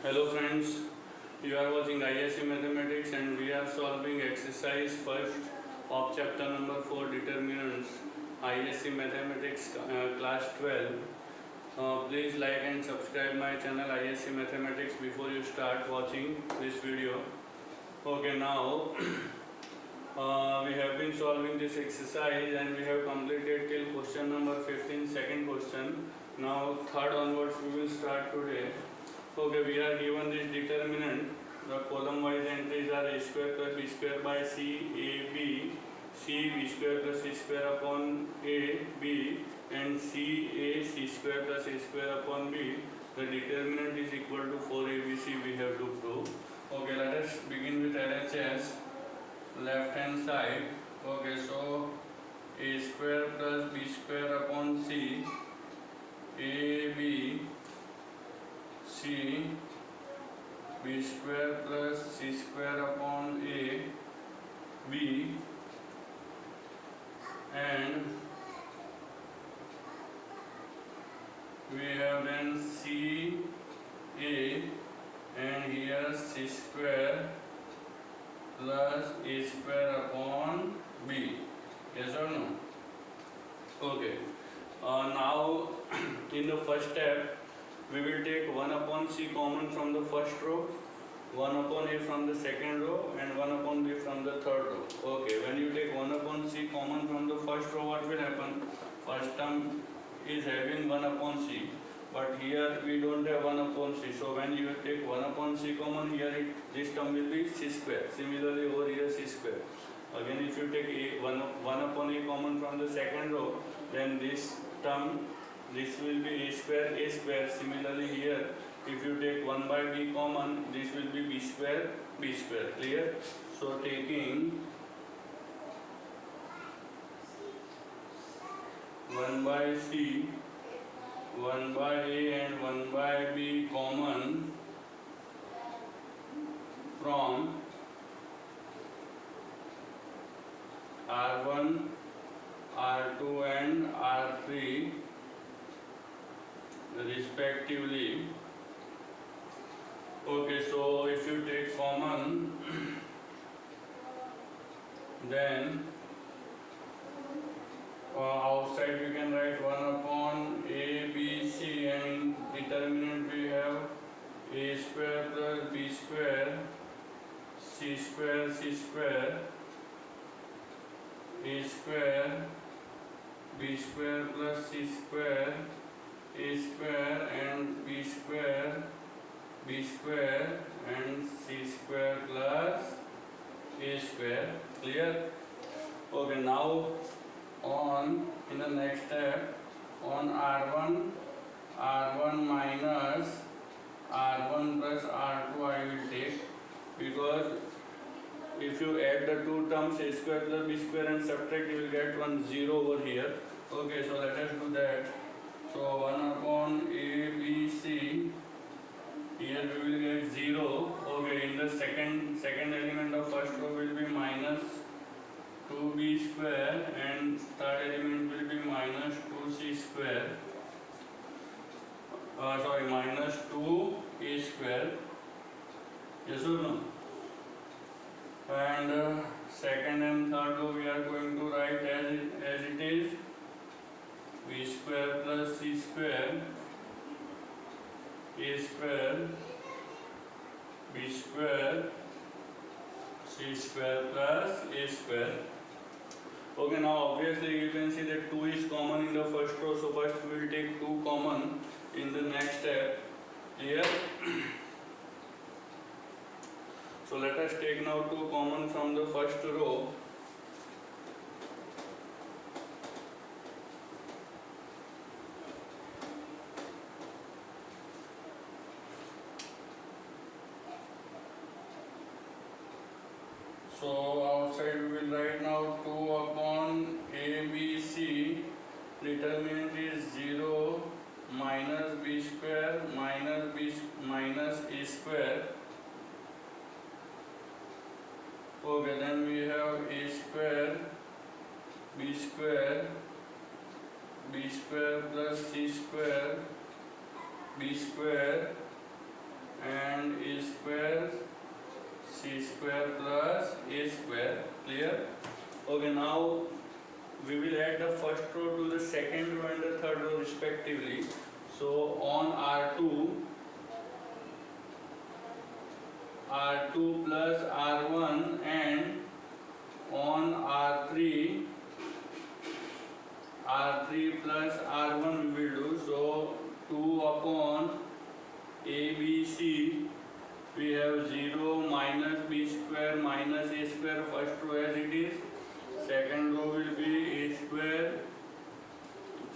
Hello friends, you are watching ISC Mathematics and we are solving exercise first of chapter number 4 Determinants ISC Mathematics class 12. Please like and subscribe my channel ISC Mathematics before you start watching this video. Okay, now we have been solving this exercise and we have completed till question number 15, second question. Now third onwards we will start today. Okay, we are given this determinant. The column wise entries are a square plus b square by c a b, c b square plus c square upon a b, and c a c square plus a square upon b. The determinant is equal to 4abc. We have to prove. Okay, let us begin with LHS. Left hand side. Okay, so a square plus b square upon c, a b, c, b square plus c square upon a b, and we have then c a, and here c square plus a square upon b. Yes or no? Okay. Now in the first step we will take 1 upon c common from the first row, 1 upon a from the second row, and 1 upon b from the third row. Okay, when you take 1 upon c common from the first row, what will happen? First term is having 1 upon c, but here we don't have 1 upon c. So when you take 1 upon c common, here this term will be c square. Similarly over here c square. Again, if you take 1 upon a common from the second row, then this term, this will be a square. Similarly here, if you take 1 by b common, this will be b square. Clear? So taking 1 by c, 1 by a and 1 by b common from R1, R2 and R3 respectively. Okay, so if you take common, then outside we can write 1 upon a, b, c, and determinant we have a square plus b square, c square, a square, b square plus c square, a square, and b square, and c square plus a square. Clear? Okay, now in the next step, on R1 minus R1 plus R2 I will take, because if you add the two terms a square plus b square and subtract, you will get 1 0 over here. Okay, so let us do that. So 1 upon a, b, c, here we will get 0. Okay, in the second element of first row will be minus 2b square, and third element will be minus 2c square. Minus 2a square. Yes or no? And second and third row we are going to write as it is, b square plus c square, a square, b square, c square plus a square. Okay, now obviously you can see that 2 is common in the first row, so first we will take 2 common in the next step. Here. So let us take now 2 common from the first row. So outside we will write now 2 upon a, b, c. Determinant is 0 minus b square minus a square. Okay, then we have a square, b square plus c square, b square, and and e square c square plus a square. Clear? Okay, now we will add the first row to the second row and the third row respectively. So on R2 plus R1 and on R3 plus R1 we will do. So 2 upon ABC we have 0 minus b square minus a square, first row as it is. Second row will be a square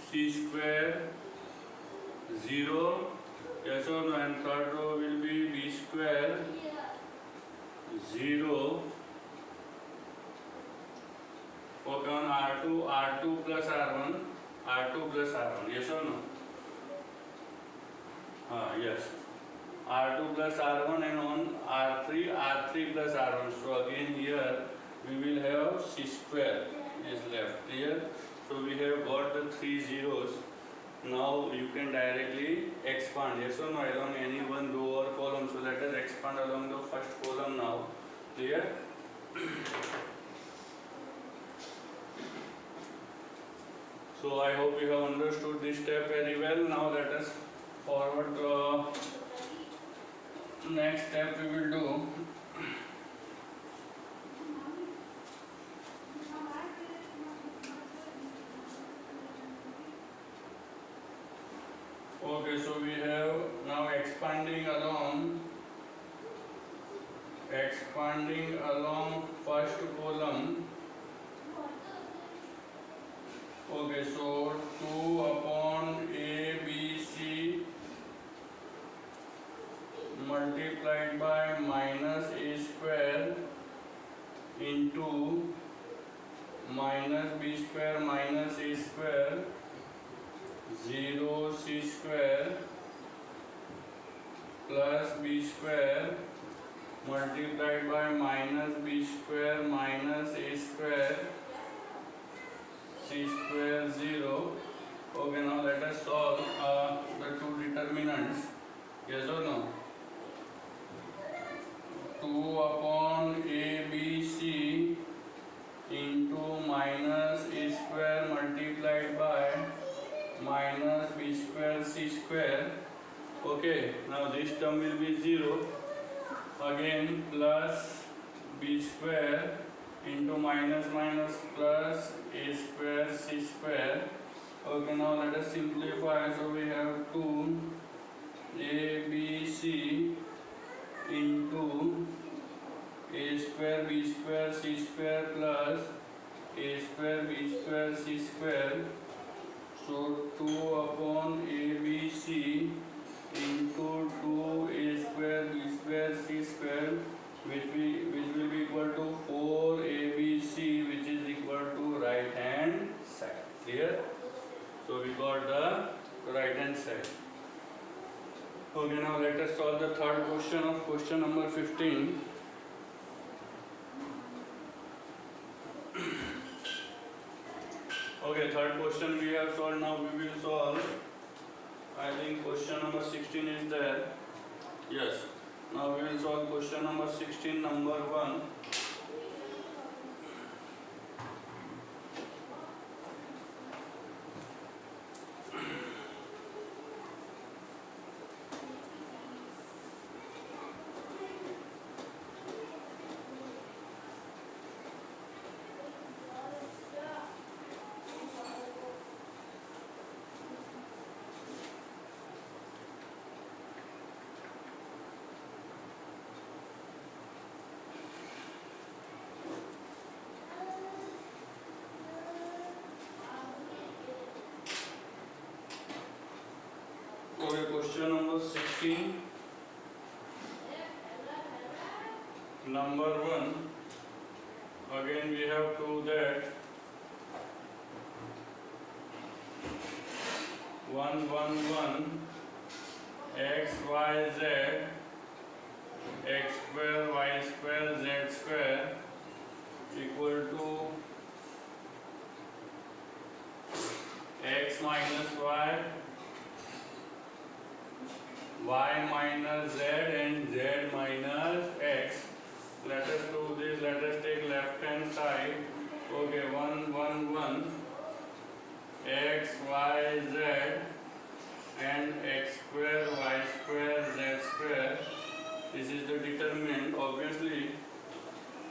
c square 0, yes or no, and third row will be b square 0. Okay, on R2 plus R1, yes or no? Yes. R2 plus R1 and on R3 plus R1. So again here we will have C square is left. Clear? So we have got the 3 zeros. Now you can directly expand, yes or no, along any one row or column. So let us expand along the first column now. Clear? So I hope you have understood this step very well. Now let us forward to next step we will do. Okay, so we have now expanding along first column. Okay, so 2 upon A, B, C multiplied by minus a square into minus b square minus a square 0 c square plus b square multiplied by minus b square minus a square c square 0. Okay, now let us solve the two determinants. Yes or no? 2 upon a b c into minus a square multiplied by minus b square c square. Okay, now this term will be 0. Again plus b square into minus plus a square c square. Okay, now let us simplify. So we have 2 a b c into a square b square c square plus a square b square c square. So 2 upon a b c into 2 a square b square c square, which will be equal to 4 abc, which is equal to right hand side. Clear? So we got the right hand side. Okay, now let us solve the third question of question number 15. Okay, third question we have solved. Now we will solve, I think question number 16 is there. Yes. Now we will solve question number 16, number 1. Okay, question number 16, number 1. Again we have to that 1 1 1 x y z x square y square z square equal to x minus y y minus z and z minus x. Let us do this. Let us take left hand side. Okay, 1 1 1 x y z and x square y square z square. This is the determinant. Obviously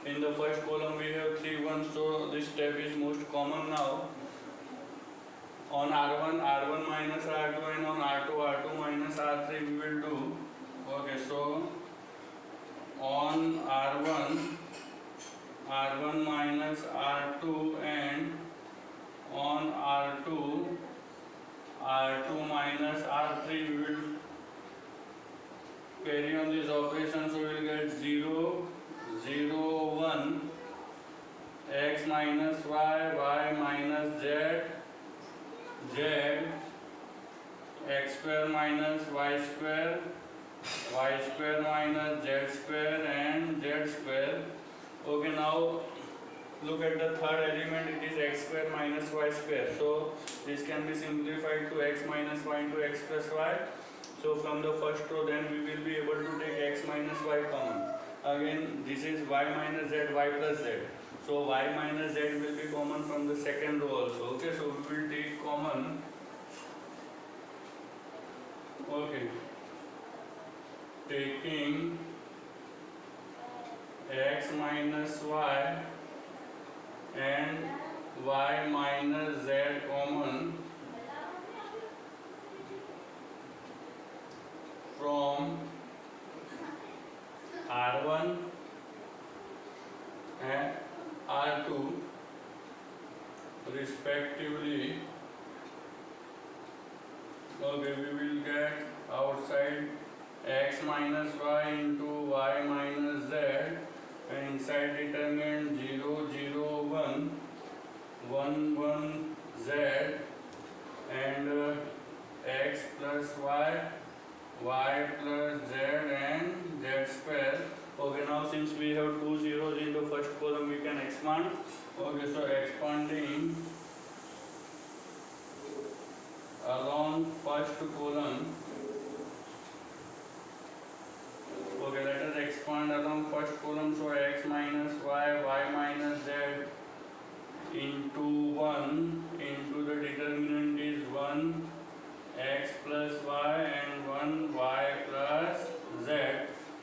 in the first column we have 3 1, so this step is most common now. On R1 minus R2 and on R2 minus R3 we will do. Okay, so on R1 minus R2 and on R2 minus R3 we will carry on this operation, so we will get 0 0 1 x minus y minus z x square minus y square minus z square and z square. Okay, now look at the third element, it is x square minus y square. So this can be simplified to x minus y into x plus y. So from the first row then we will be able to take x minus y common. Again this is y minus z, y plus z. So y minus z will be common from the second row also. Okay, so we will take common. Okay, taking x minus y and y minus z common from R1 and R2 respectively. Okay, we will get outside x minus y into y minus z, and inside determinant 0 0 1 1 1 z and x plus y plus z and z square. Okay, now since we have two zeros in the first column we can expand. Okay, so expanding along first column. Okay, let us expand along first column. So x minus y minus z into 1 into the determinant is 1 x plus y and 1 y plus z.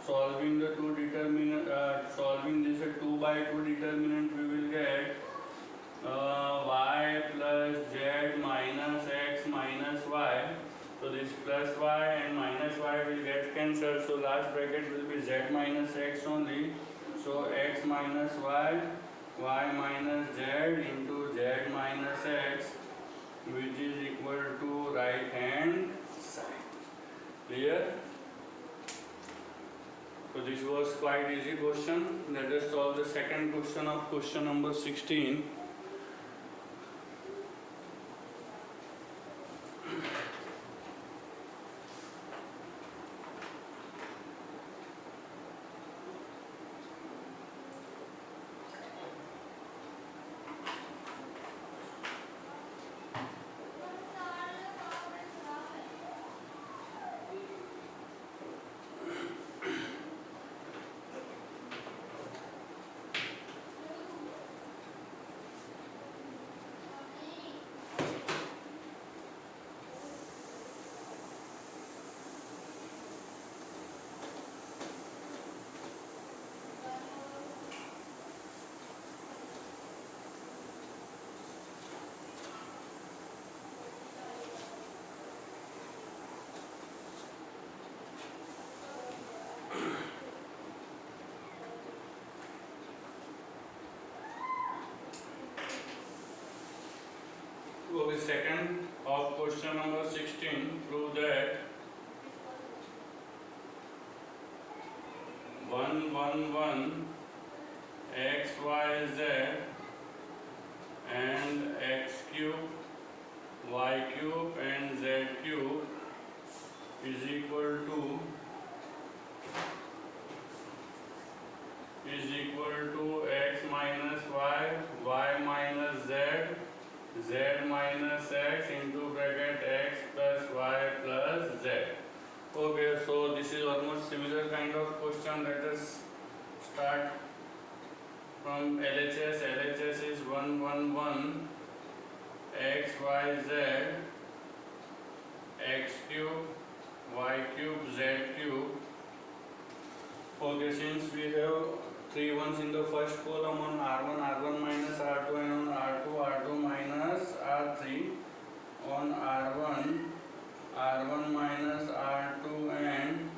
Solving the two determinant, solving this 2 by 2 determinant, we will get y plus z minus x minus y. So this plus y and minus y will get cancelled. So last bracket will be z minus x only. So x minus y minus z into z minus x, which is equal to right hand side. Clear? So this was quite easy question. Let us solve the second question of question number 16. Okay, second of question number 16, prove that 1 1 1 x y z and x cube y cube and z cube is equal to x minus y minus z minus x into bracket x plus y plus z. Okay, so this is almost similar kind of question. Let us start from LHS. LHS is 111 x y z x cube y cube z cube. Okay, since we have three ones in the first column on R1, R1 minus R2, and on R2, R2 minus R3, on R1, R1 minus R2, and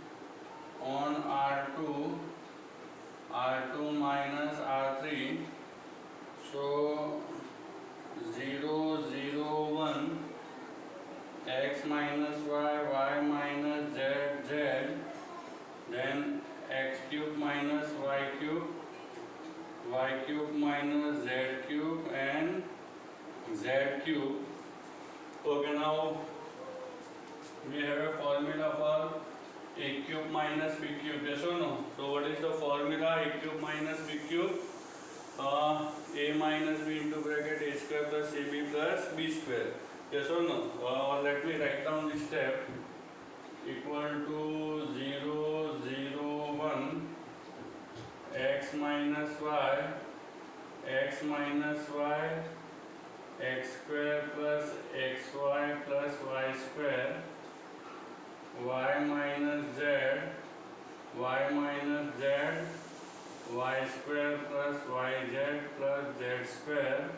on R2, R2 minus R3. So 0, 0, 1, x minus y, y minus z, z, then x cube minus y cube minus z cube, and z cube. Okay, now we have a formula for a cube minus b cube, yes or no? So what is the formula? A cube minus b cube, a minus b into bracket a square plus ab plus b square, yes or no? Let me write down this step. Equal to 0, 0, 1 x minus y, x minus y, x square plus xy plus y square, y minus z, y minus z, y square plus yz plus z square,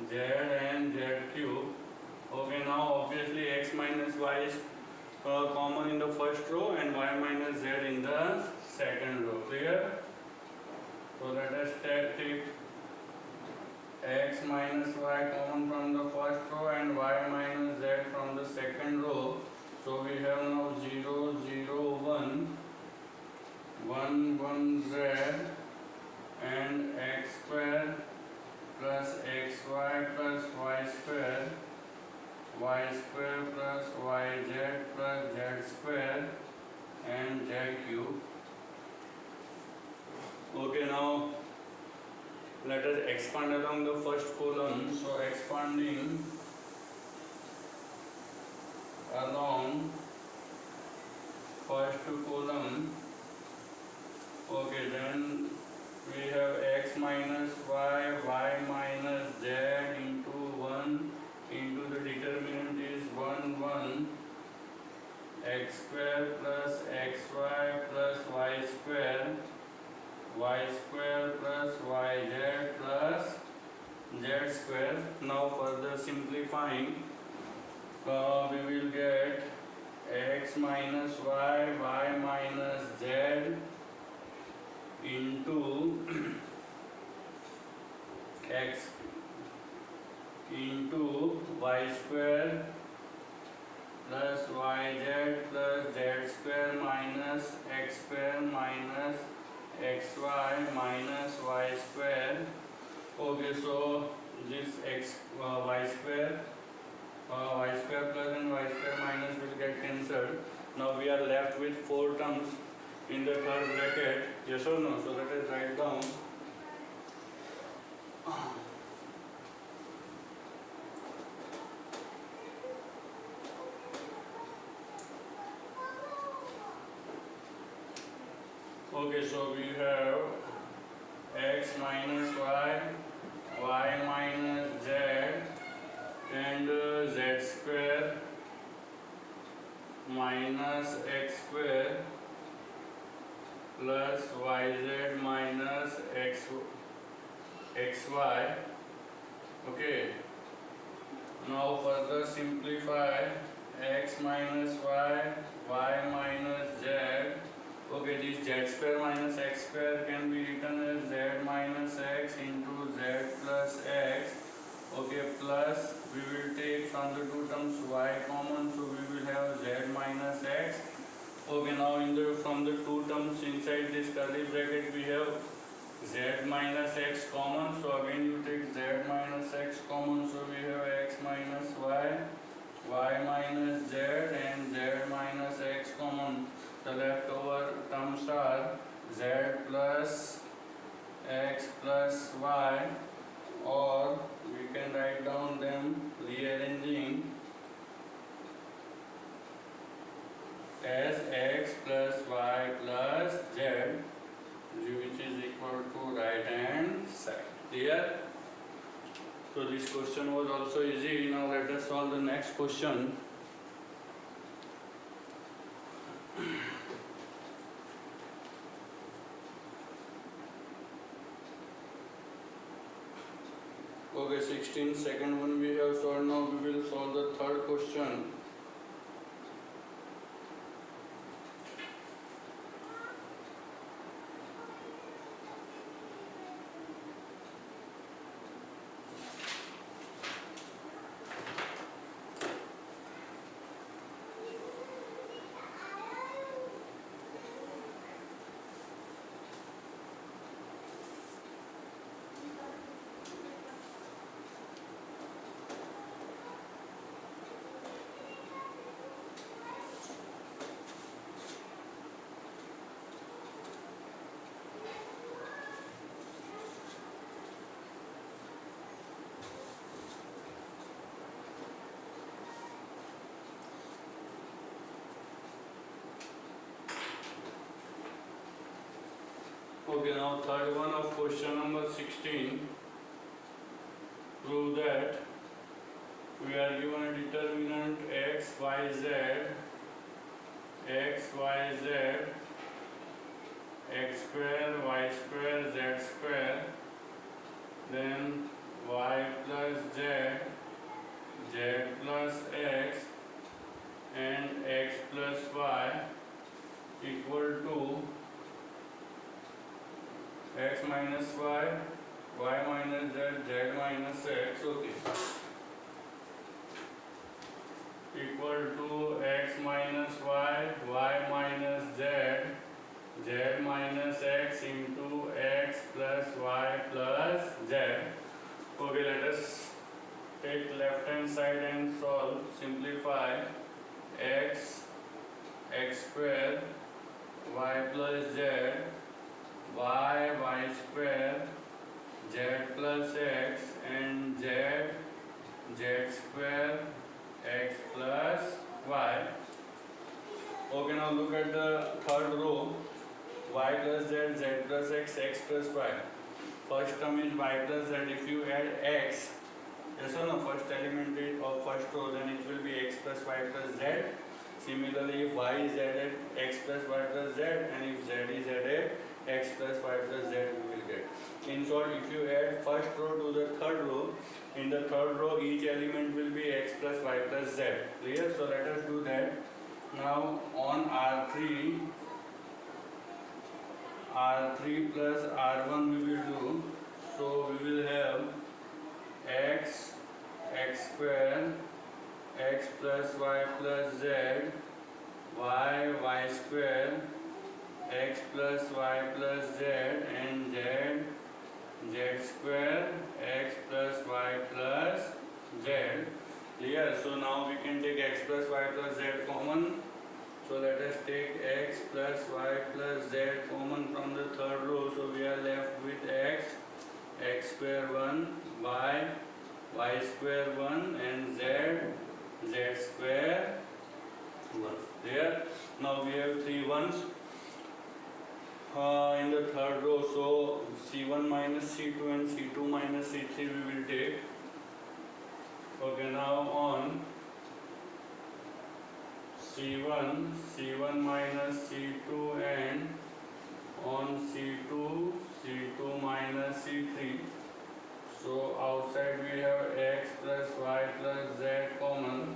z and z cube. Okay, now obviously x minus y is common in the first row and y minus z in the second row. Clear? So let us take x minus y common from the first row and y minus z from the second row. So we have now 0, 0, 1, 1, 1 z, and x square plus xy plus y square, y square plus yz plus z square, and z cube. Okay, now let us expand along the first column. So expanding along first column. Okay, then we have x minus y, y minus z into 1 into the determinant is 1, 1, x square plus xy plus y square, y square plus yz plus z square. Now further simplifying, we will get x minus y, y minus z into x into y square plus yz plus z square minus x square minus xy minus y square. Okay, so this y square plus and y square minus will get cancelled. Now we are left with 4 terms in the third bracket, yes or no? So let us write down. Okay, so we have x minus y, y minus z, and z square minus x square plus yz minus xy. Okay, now further simplify x minus y, y minus z. Okay, this z square minus x square can be written as z minus x into z plus x. Okay, plus we will take from the two terms y common, so we will have z minus x. Okay, now from the two terms inside this curly bracket we have z minus x common, so again you take z minus x common, so we have x minus y, y minus z, and z minus x common. The leftover terms are z plus x plus y, or we can write down them rearranging as x plus y plus z, which is equal to right hand side. Clear? So this question was also easy. Now let us solve the next question. Okay, 16 second one we have solved. Now we will solve the third question. Okay, now third one of question number 16. Prove that we are given a determinant x, y, z, x, y, z, x square, y square, z square, then y plus z, z plus x, and x plus y equal to x minus y minus z, z minus x, okay, equal to x minus y minus z, z minus x into x plus y plus z. Okay, let us take left hand side and solve. Simplify x square, y plus z, y square, z plus x, and z square, x plus y. Okay, now look at the third row. Y plus z, z plus x, x plus y. First term is y plus z. If you add x, yes or no, first element is of first row, then it will be x plus y plus z. Similarly, if y is added, x plus y plus z, and if z is added, x plus y plus z we will get. In short, if you add first row to the third row, in the third row each element will be x plus y plus z. Clear? So let us do that. Now on R3 plus R1 we will do. So we will have x square, x plus y plus z, y square, x plus y plus z, and z square, x plus y plus z. Clear? So now we can take x plus y plus z common. So let us take x plus y plus z common from the third row. So we are left with x square 1, y square 1, and z square 1. There. Now we have 3 ones in the third row. So c1 minus c2 and c2 minus c3 we will take. Okay, now on C1 minus C2, and on C2 minus C3. So outside we have x plus y plus z common.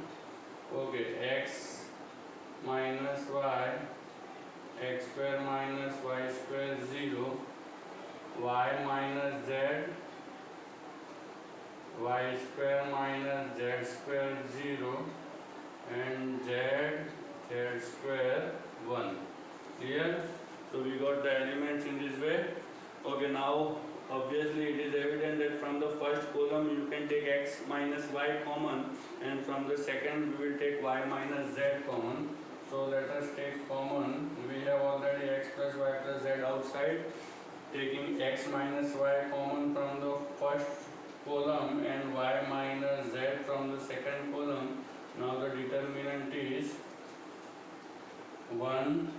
Okay, x minus y, x square minus y square 0, y minus z, y square minus z square 0, and z square 1. Clear? So we got the elements in this way. Okay, now obviously it is evident that from the first column you can take x minus y common, and from the second we will take y minus z common. So let us take common. We have already x plus y plus z outside. Taking x minus y common from the first column and y minus z from the second column. Now the determinant is 1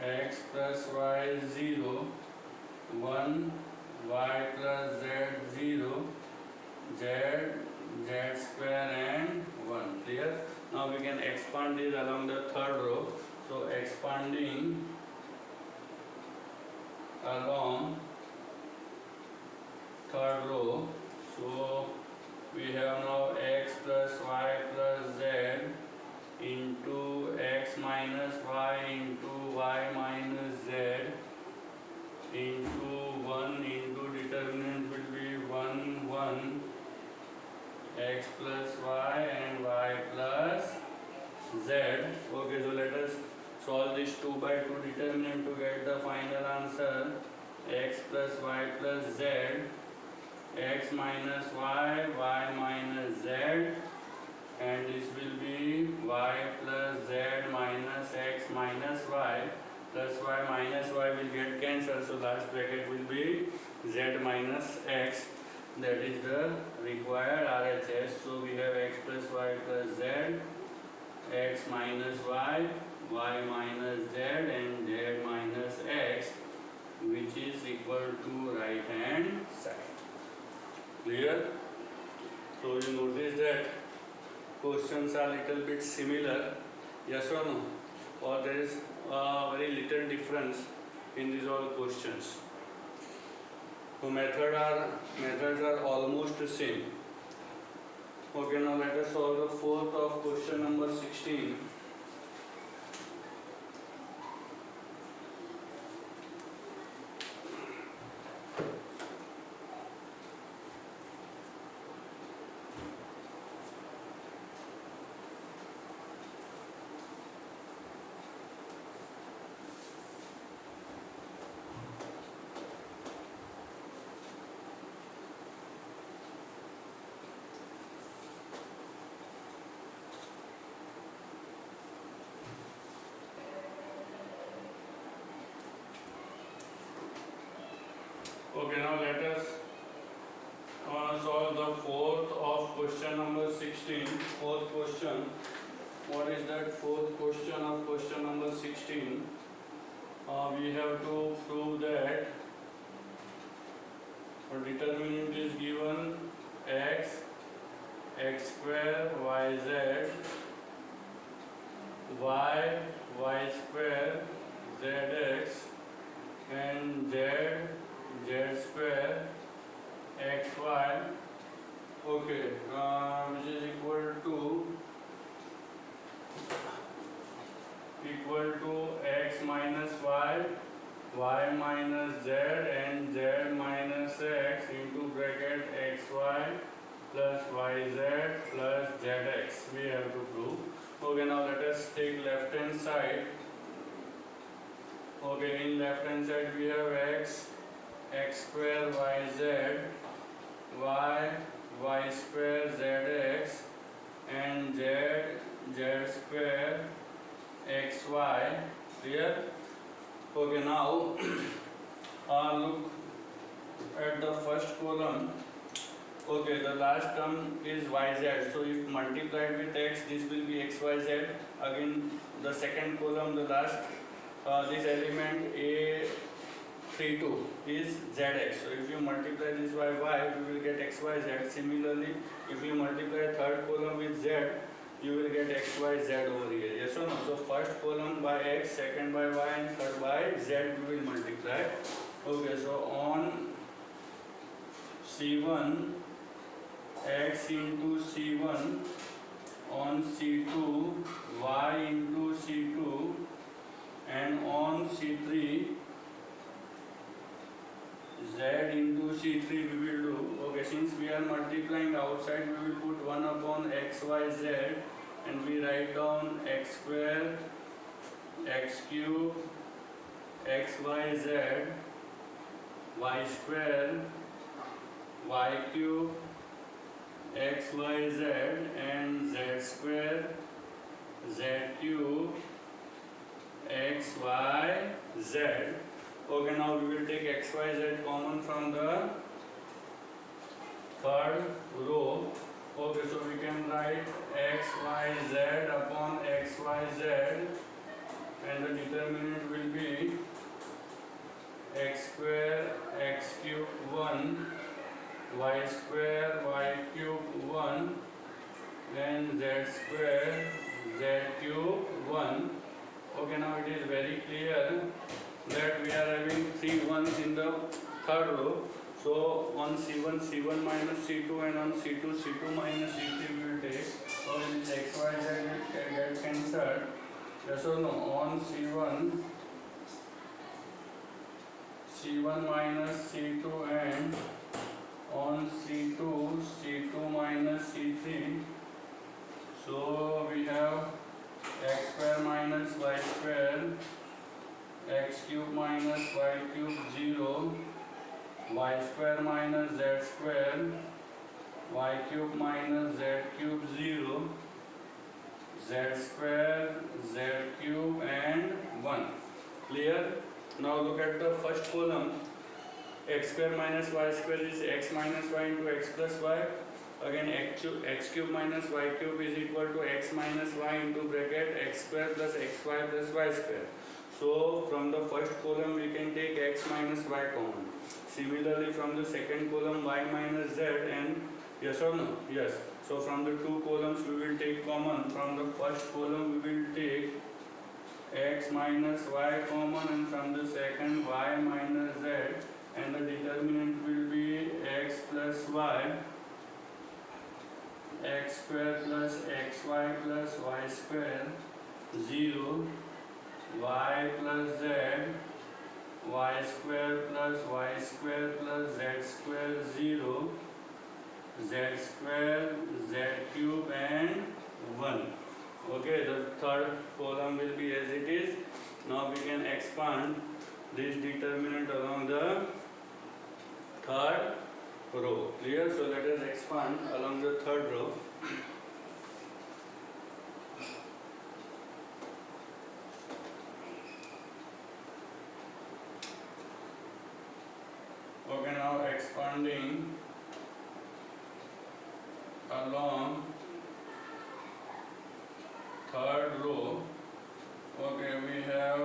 x plus y 0, 1 y plus z 0, z, z square and 1. Clear? Now we can expand this along the third row. So expanding along third row, so we have now x plus y plus z into x minus y into y minus z into 1 into determinant will be 1 1 x plus y and y plus z. Okay, so let us solve this 2 by 2 determinant to get the final answer. X plus y plus z, x minus y, y minus z, and this will be y plus z minus x minus y, plus y minus y will get cancelled, so last bracket will be z minus x. That is the required RHS. So we have x plus y plus z, x minus y, y minus z, and z minus x, which is equal to right hand side. Clear? So you notice that questions are little bit similar, yes or no? Or there is a very little difference in these all questions. So methods are almost the same. Okay, now let us solve the fourth of question number 16. Okay, now let us solve the fourth of question number 16. Fourth question. What is that fourth question of question number 16? We have to prove that a determinant is given x, x square, yz, y, y square, zx, and z, z square, xy, okay, which is equal to x minus y, y minus z, and z minus x into bracket xy plus yz plus zx. We have to prove. Okay, now let us take left hand side. Okay, in left hand side we have x, x square yz, y, y square zx, and z, z square xy. Clear? Okay, now look at the first column. Okay, the last term is yz, so if multiplied with x, this will be xyz. Again, the second column, the last, this element A32 is zx. So if you multiply this by y, you will get xyz. Similarly, if you multiply third column with z, you will get xyz over here. Yes or no? So first column by x, second by y, and third by z we will multiply. Okay, so on C1, x into C1, on C2, y into C2, and on C3, z into C3 we will do. Okay, since we are multiplying outside, we will put 1 upon xyz, and we write down x square, x cube, xyz, y square, y cube, xyz, and z square, z cube, xyz. Okay, now we will take xyz common from the third row. Okay, so we can write x y z upon x y z, and the determinant will be x square x cube 1 y square y cube 1 and z square z cube 1. Okay, now it is very clear that we are having 3 ones in the third row. So on C1 C1 minus C2 and on C2 C2 minus C3 we will take. So this x y z will get cancelled. Yes or no? On C1 C1 minus C2 and on C2 C2 minus C3. So we have x square minus y square, x cube minus y cube 0, y square minus z square, y cube minus z cube 0, z square z cube and 1. Clear? Now look at the first column. X square minus y square is x minus y into x plus y. Again x cube minus y cube is equal to x minus y into bracket x square plus xy plus y square. So from the first column we can take x minus y common. Similarly from the second column y minus z, and yes or no? Yes. So from the two columns we will take common. From the first column we will take x minus y common, and from the second y minus z, and the determinant will be x plus y, x square plus xy plus y square 0, y plus z, y square plus y square plus z square 0, z square z cube and 1. Okay, the third column will be as it is. Now we can expand this determinant along the third row. Clear? So let us expand along the third row. Okay, now expanding along third row. Okay, we have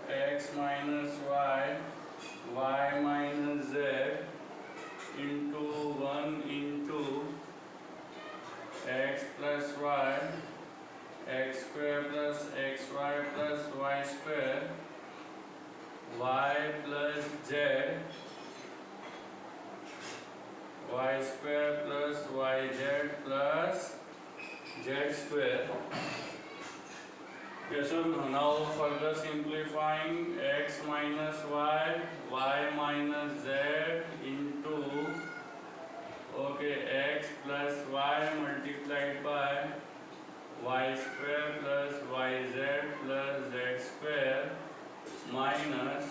x minus y, y minus z into 1 into x plus y, x square plus xy plus y square, y plus z, y square plus yz plus z square. Yes, so now further simplifying, x minus y, y minus z into x plus y multiplied by y square plus yz plus z square minus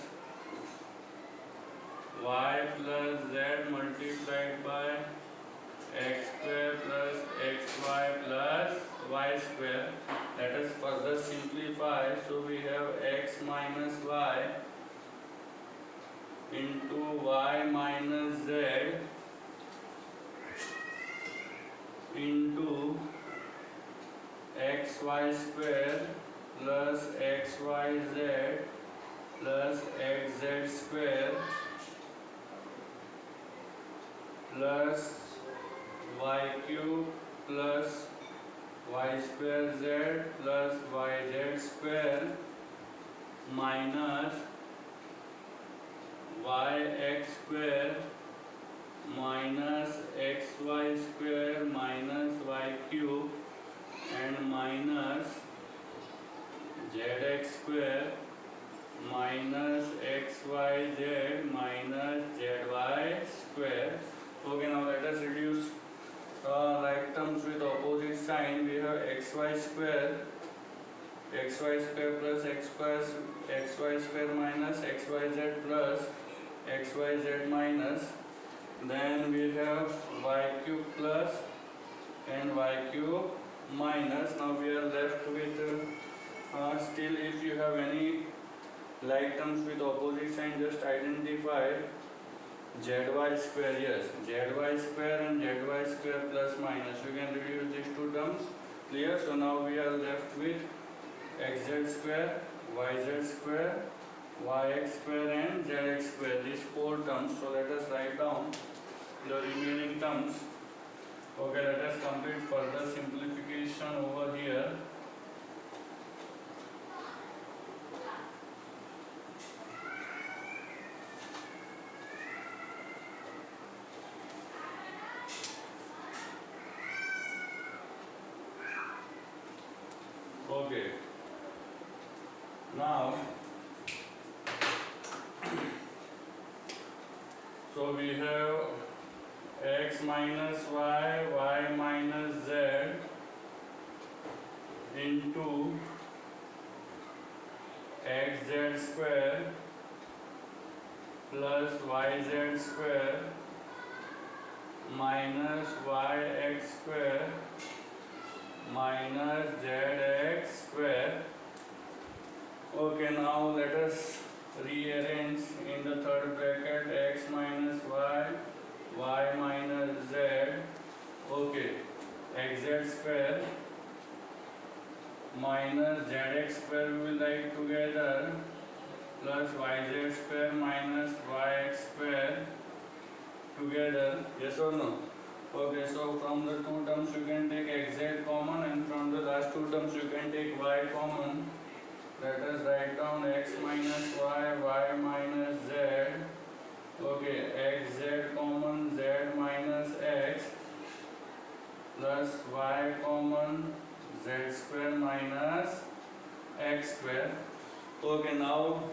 y plus z multiplied by x square plus xy plus y square. Let us further simplify. So we have x minus y into y minus z into xy square plus xyz plus xz square plus y cube plus y square z plus yz square minus yx square minus xy square minus y cube and minus zx square minus xyz minus zy square. Okay, now let us reduce like terms with opposite sign. We have xy square plus xy square minus xyz plus xyz minus, then we have y cube plus and y cube minus. Now we are left with still, if you have any like terms with opposite sign, just identify zy square, yes, zy square and zy square plus minus. You can reduce these two terms. Clear? So now we are left with xz square, yz square, yx square and zx square. These four terms. So let us write down the remaining terms. Okay, let us complete further simplification over here. Okay. Now, so we have x minus y minus z into xz square plus yz square minus yx square minus zx square. Okay, now let us rearrange in the third bracket x minus y minus z. Okay, xz square minus zx square we will write together plus yz square minus yx square together. Yes or no? Okay, so from the two terms you can take xz common and from the last two terms you can take y common. Let us write down x minus y minus z. Okay, xz common, z minus x plus y common, z square minus x square. Okay, now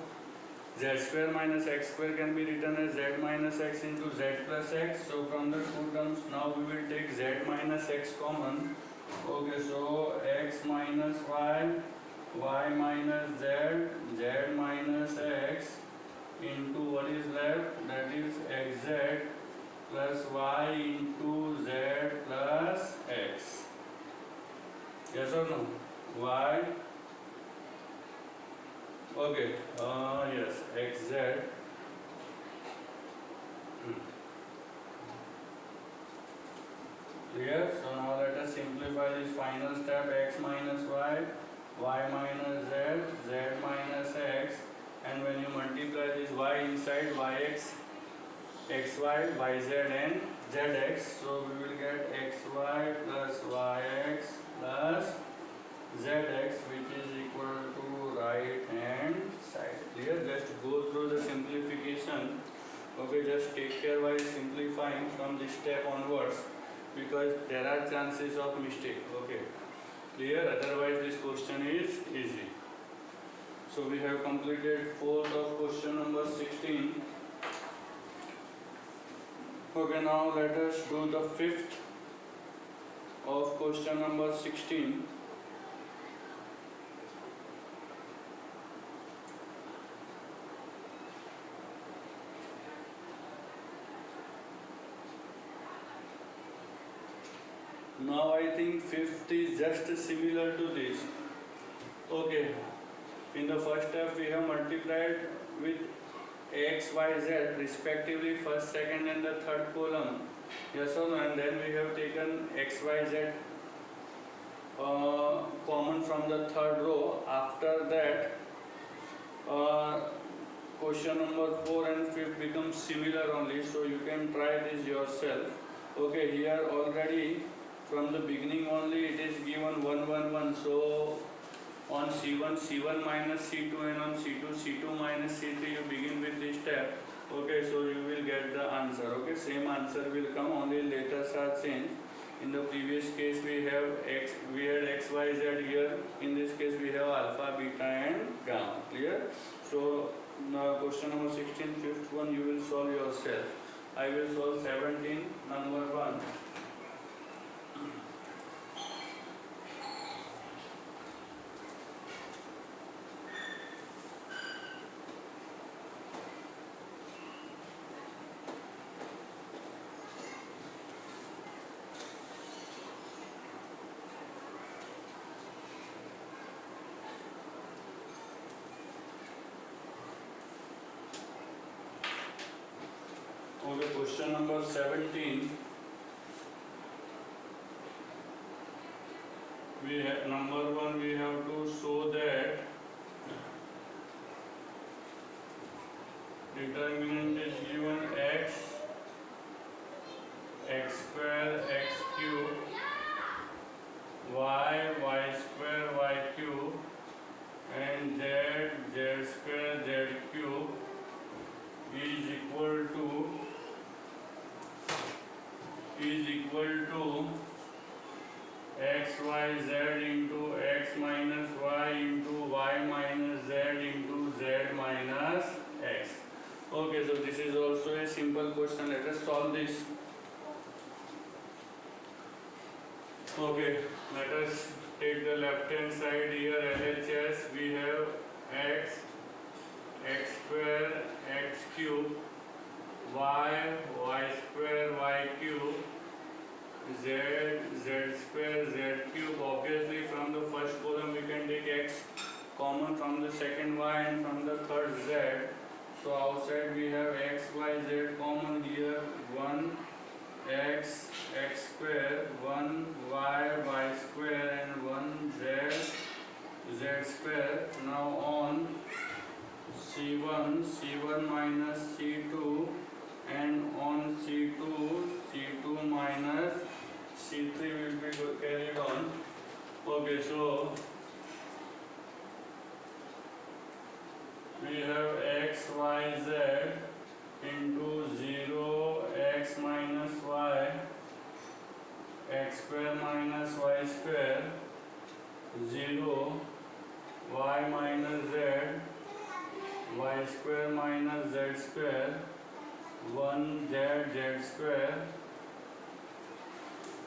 z square minus x square can be written as z minus x into z plus x. So from the two terms now we will take z minus x common. Okay, so x minus y minus z, z minus x into what is left, that is xz plus y into z plus x. Yes or no? Y. Okay, yes, xz. Clear? So now let us simplify this final step, x minus y minus z, z minus x, and when you multiply this y inside, yx, xy, yz and zx, so we will get xy plus yx plus zx, which is equal to right hand side. Clear? Just go through the simplification. Okay, just take care while simplifying from this step onwards, because there are chances of mistake. Okay, clear? Otherwise this question is easy. So we have completed fourth of question number 16. Okay, now let us do the fifth of question number 16. Now I think fifth is just similar to this. Okay, in the first step we have multiplied with x, y, z respectively first, second and the third column. Yes or no? And then we have taken x, y, z common from the third row. After that question number 4 and 5 become similar only, so you can try this yourself. Okay, here already from the beginning only it is given 1 1 1, so on C1 minus C2 and on C2 minus C3 you begin with this step. Okay, so you will get the answer. Okay, same answer will come, only letters are changed. In the previous case we had x, y, z. Here in this case we have alpha, beta and gamma. Clear? So now question number 16, fifth one you will solve yourself. I will solve 17, number 1. Okay, question number 17. We have number 1. We have to show that determinant is given x, x square, x cube, y, y square, y cube, and z, z square, z cube is equal to x, y, z into x minus y into y minus z into z minus x. Okay, so this is also a simple question. Let us solve this. Okay, let us take the left hand side here. LHS, we have x, x square, x cube, y, y square, y cube, z, z square, z cube. Obviously from the first column we can take x common, from the second y, and from the third z. So outside we have x, y, z common here. 1 x, x square, 1 y, y square, and 1 z, z square. Now on C1, C1 minus C2, and on C2, C2 minus C3 will be carried on. Okay, so we have x, y, z into 0, x minus y, x square minus y square, 0, y minus z, y square minus z square, 1 z, z square.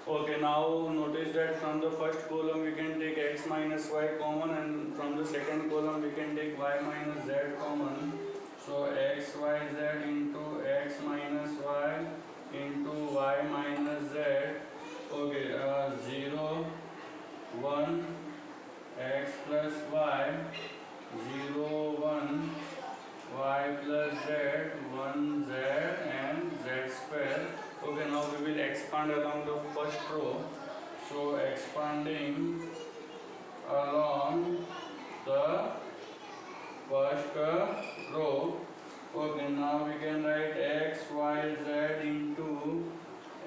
Okay, now notice that from the first column we can take x minus y common, and from the second column we can take y minus z common. So x, y, z into x minus y into y minus z. Okay, 0, 1, x plus y, 0, 1, y plus z, 1 z, and z square. Okay, now we will expand along the first row. So expanding along the first row. Okay, now we can write x, y, z into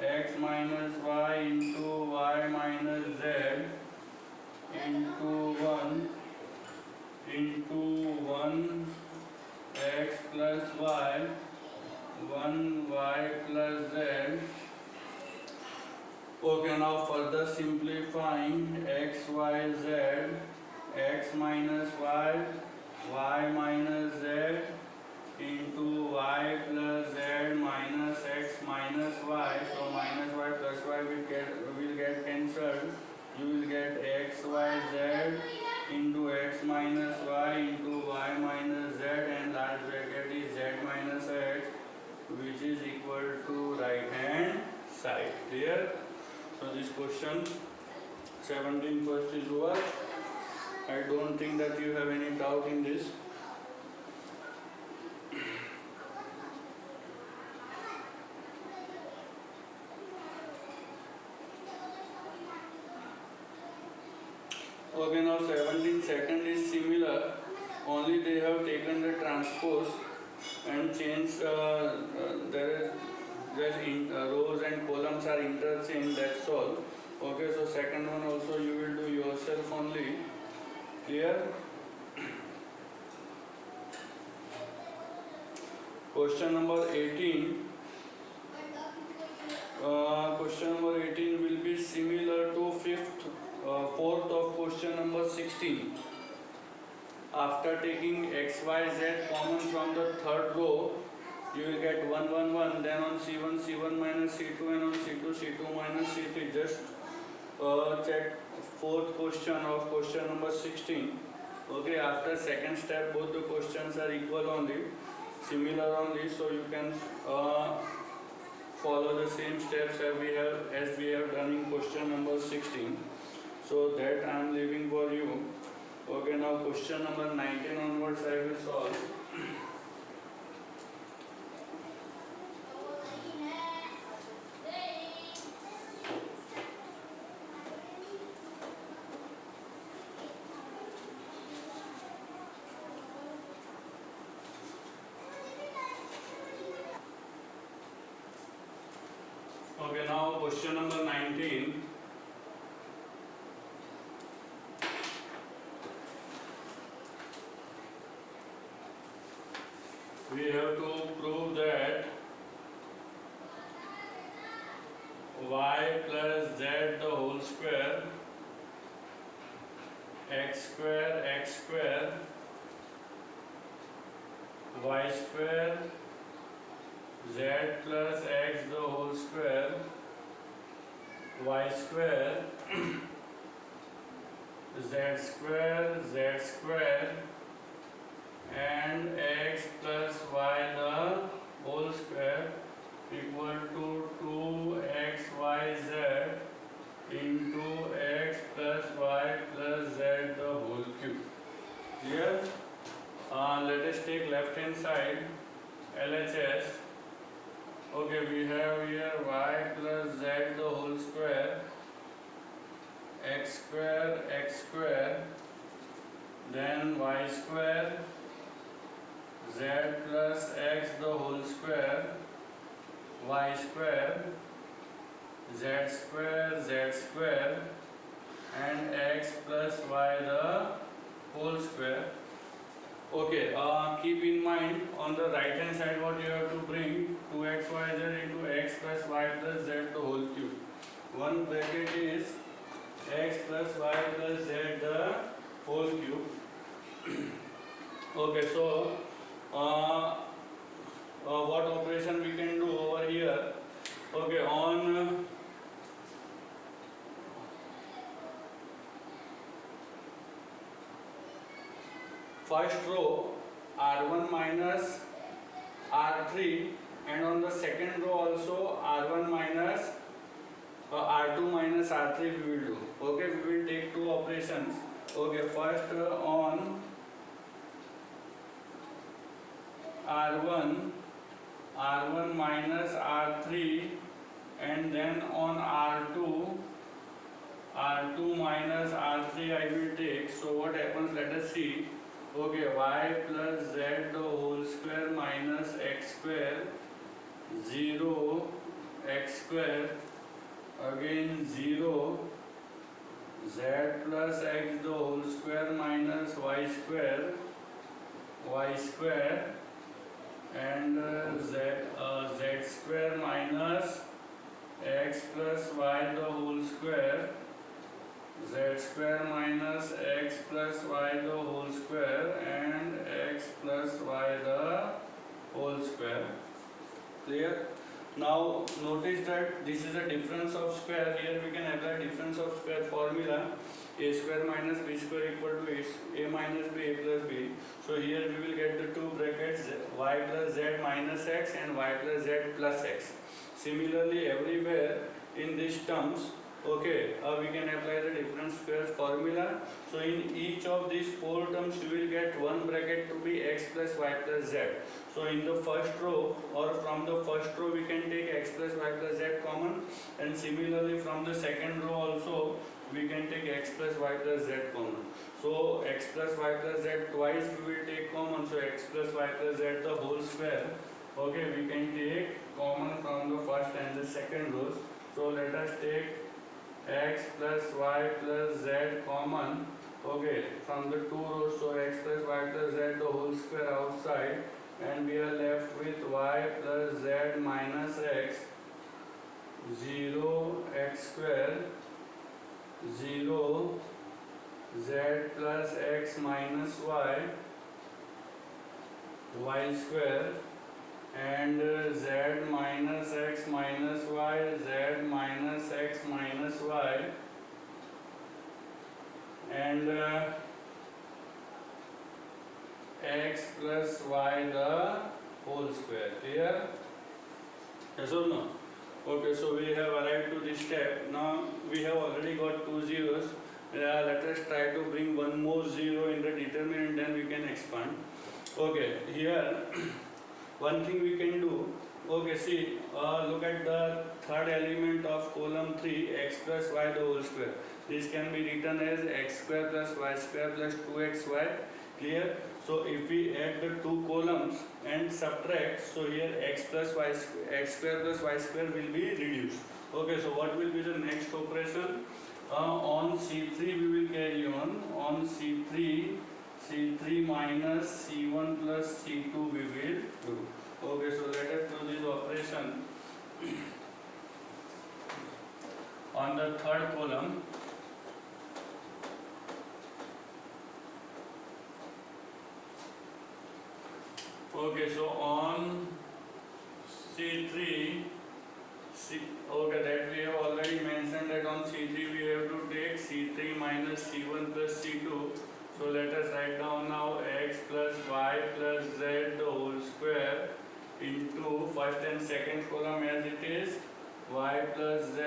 x minus y into y minus z into 1 into 1 x plus y, 1 y plus z. Okay, now further simplifying x, y, z, x minus y, y minus z into y plus z minus x minus y. So minus y plus y will get cancelled. You will get x, y, z into x minus y into y minus z, and last bracket is z minus x, which is equal to right hand side. Clear? So this question 17 first is over. I don't think that you have any doubt in this. Okay, now 17 second is similar, only they have taken the transpose and changed, rows and columns are interchanged, that's all. Okay, so second one also you will do yourself only. Clear? Question number 18. Question number 18 will be similar to fourth of question number 16. After taking x, y, z common from the third row, you will get 1, 1, 1. Then on C1, C1 minus C2, and on C2, C2 minus C3. Just check fourth question of question number 16. Okay, after second step, both the questions are equal only, similar only, so you can follow the same steps as we have done in question number 16. So that I am leaving for you. Okay, now question number 19 onwards I will solve. question number 19. We have to prove that y plus z the whole square, x square, y square, z plus x the whole square, y square, z square and x plus y the whole square equal to 2xyz into x plus y plus z the whole cube. Here, let us take left hand side LHS. Okay, we have here y plus z the whole square, x square, then y square, z plus x the whole square, y square, z square and x plus y the whole square. Okay, keep in mind on the right hand side what you have to bring 2xyz into x plus y plus z the whole cube. One bracket is x plus y plus z the whole cube. Okay, so what operation we can do over here? Okay, on first row r1 minus r3 and on the second row also r1 minus r2 minus r3 we will do. Okay, we will take two operations. Okay, first on r1 minus r3 and then on r2 minus r3 I will take. So what happens, let us see. Okay, y plus z the whole square minus x square, 0 x square, again 0, z plus x the whole square minus y square, and z square minus x plus y the whole square, z square minus x plus y the whole square and x plus y the whole square. Clear? Now notice that this is a difference of square. Here we can apply difference of square formula. A square minus b square equal to a minus b, a plus b. So here we will get the two brackets y plus z minus x and y plus z plus x. Similarly everywhere in these terms, okay, we can apply the difference square formula. So in each of these four terms you will get one bracket to be x plus y plus z. So in the first row or from the first row we can take x plus y plus z common, and similarly from the second row also we can take x plus y plus z common. So x plus y plus z twice we will take common, so x plus y plus z the whole square, okay, we can take common from the first and the second rows. So let us take x plus y plus z common, okay, from the two rows. So x plus y plus z the whole square outside, and we are left with y plus z minus x, 0 x square, 0 z plus x minus y square, and z minus x minus y, z minus x minus y, and x plus y the whole square. Clear? Yes or no? Okay, so we have arrived to this step. Now we have already got two zeros. Let us try to bring one more zero in the determinant, then we can expand. Okay, here one thing we can do. Okay, see, look at the third element of column 3, x plus y the whole square. This can be written as x square plus y square plus 2xy. Clear? So if we add the two columns and subtract, so here x square plus y square will be reduced. Okay, so what will be the next operation? On C3 we will carry on C3, C3 minus C1 plus C2 we will do. Okay, so let us do this operation on the third column. Okay, so on C3, okay, that we have already mentioned that on C3 we have to take C3 minus C1 plus C2. So let us write down now x plus y plus z the whole square into first and second column as it is y plus z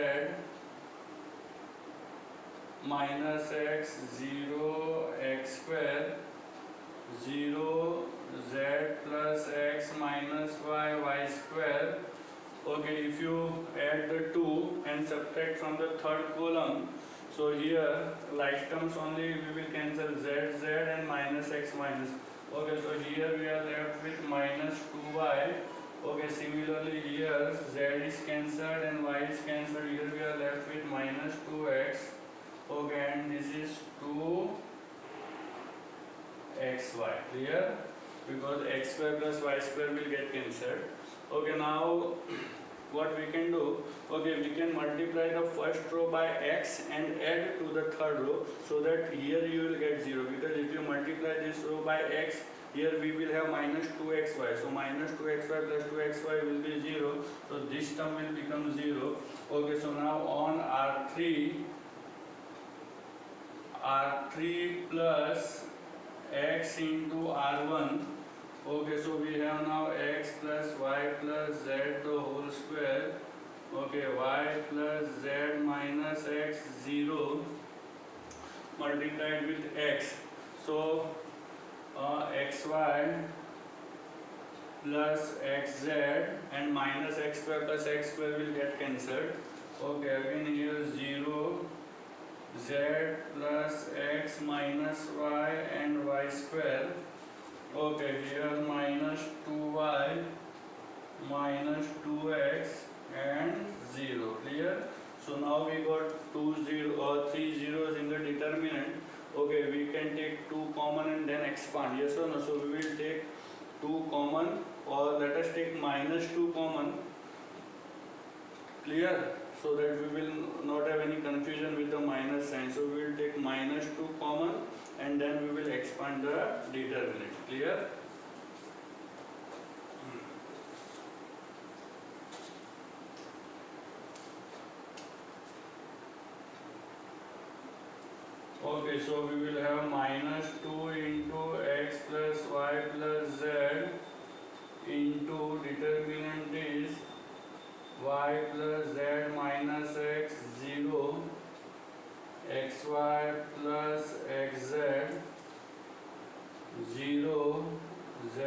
minus x 0 x square 0 z plus x minus y square. Okay, if you add the 2 and subtract from the third column, so here like terms only we will cancel z and minus x minus. Okay, so here we are left with minus 2y. Okay, similarly here z is cancelled and y is cancelled. Here we are left with minus 2x. Okay, and this is 2xy. Clear? Because x square plus y square will get cancelled. Okay, now what we can do? Okay, we can multiply the first row by x and add to the third row, so that here you will get 0, because if you multiply this row by x, here we will have minus 2xy, so minus 2xy plus 2xy will be 0, so this term will become 0. Okay, so now on R3 plus x into R1. Okay, so we have now x plus y plus z the whole square. Okay, y plus z minus x 0 multiplied with x. So xy plus xz and minus x square plus x square will get cancelled. Okay, again here 0 z plus x minus y and y square. Okay, here minus 2y minus 2x and 0. Clear? So now we got 3 zeros in the determinant. Okay, we can take 2 common and then expand. Yes or no? So we will take 2 common, or let us take minus 2 common. Clear? So that we will not have any confusion with the minus sign. So we will take minus 2 common and then we will expand the determinant. Clear? Okay, so we will have minus 2 into x plus y plus z into determinant is y plus z minus x 0 xy plus xz 0 z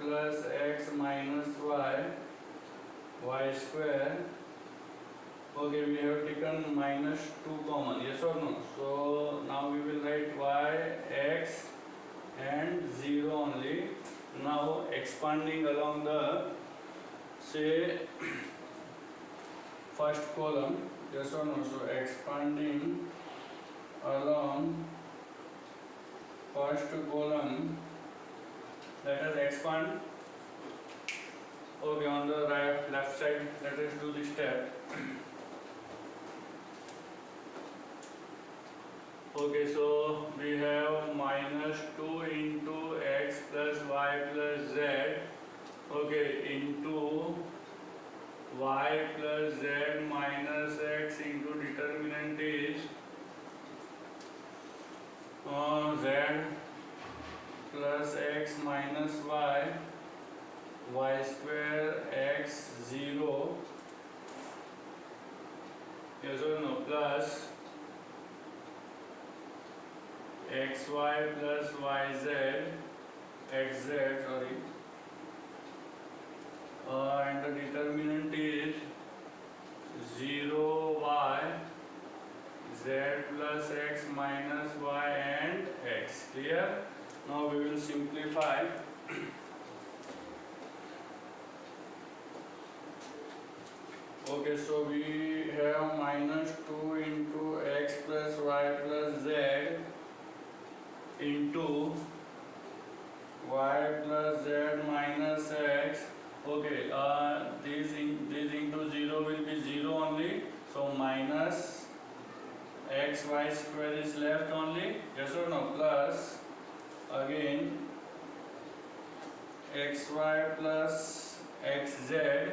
plus x minus y square. Okay, we have taken minus 2 common, yes or no? So now we will write y, x and 0 only. Now expanding along the, say, first column, yes or no? So expanding along first column, let us expand. Okay, on the left side, let us do this step. Okay, so we have minus 2 into x plus y plus z, okay, into y plus z minus x into determinant is z plus x minus y square x 0, yes or no, plus xy plus yz xz, sorry, and the determinant is 0 y z plus x minus y and x. Clear? Now we will simplify. Okay, Okay, so we have minus 2 into x plus y plus z into y plus z minus x. Okay, this into 0 will be 0 only, so minus xy square is left only, yes or no, plus again xy plus xz.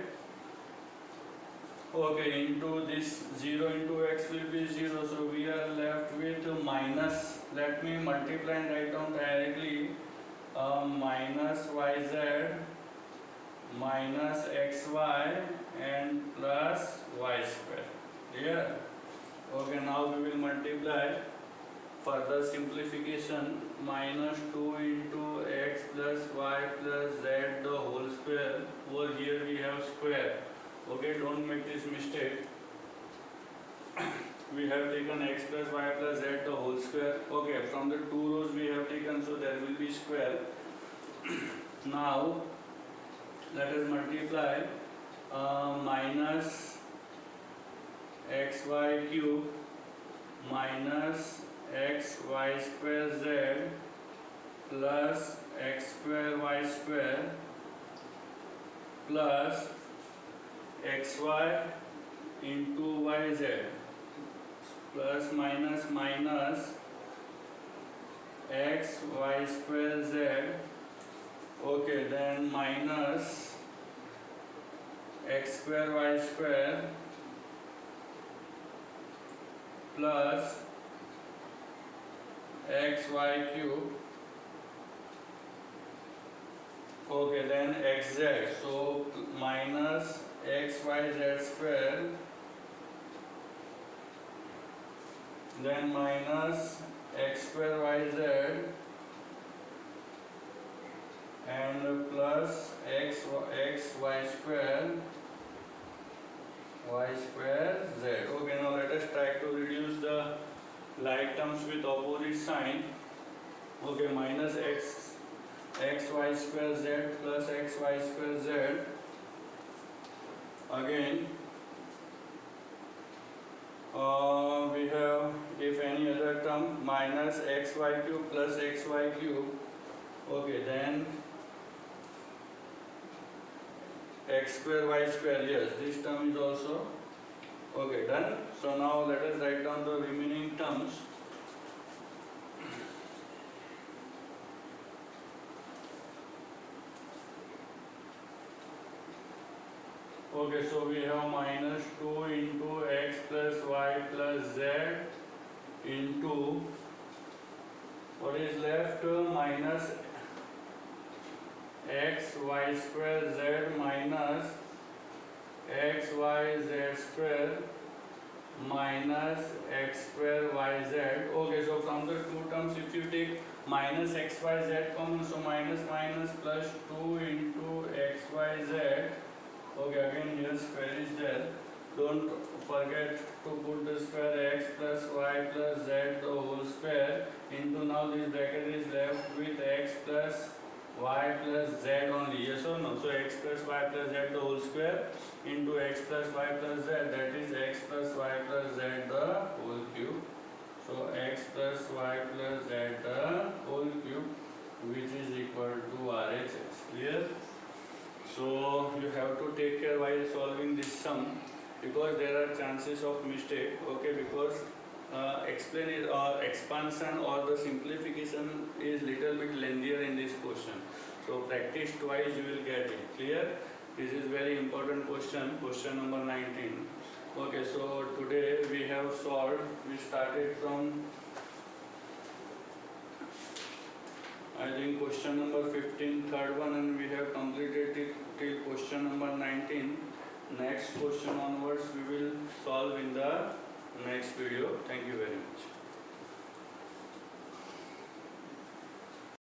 Okay, into this 0 into x will be 0, so we are left with minus, let me multiply and write down directly, minus yz minus xy and plus y square. Clear? Okay, now we will multiply. Further simplification, minus 2 into x plus y plus z the whole square. Over here we have square. Okay, don't make this mistake. We have taken x plus y plus z the whole square. Okay, from the two rows we have taken, so there will be square. Now let us multiply minus xy cube minus xy square z plus x square y square plus xy into yz plus minus minus x y square z. Okay, then minus x square y square plus xy cube. Okay, then xz, so minus xyz square, then minus x square yz and plus xy square y square z. Okay, now let us try to reduce the like terms with opposite sign. Okay, minus xy square z plus xy square z. Again, we have, if any other term, minus xy cube plus xy cube. Okay, then x square y square, yes, this term is also okay, done. So now let us write down the remaining terms. Okay, so we have minus 2 into x plus y plus z into, what is left, minus x y square z minus x y z square minus x square y z. Okay, so from the two terms, if you take minus x y z common, so minus minus plus 2 into x y z. Okay, again here square is there. Don't forget to put the square x plus y plus z the whole square into, now this bracket is left with x plus y plus z only, yes or no? So x plus y plus z the whole square into x plus y plus z, that is x plus y plus z the whole cube. So x plus y plus z the whole cube, which is equal to RHS. Clear? So you have to take care while solving this sum, because there are chances of mistake. Okay, because expansion or the simplification is little bit lengthier in this question. So practice twice, you will get it. Clear? This is very important question, question number 19. Okay, so today we have solved, we started from, I think, question number 15, third one, and we have completed it till question number 19. Next question onwards we will solve in the next video. Thank you very much.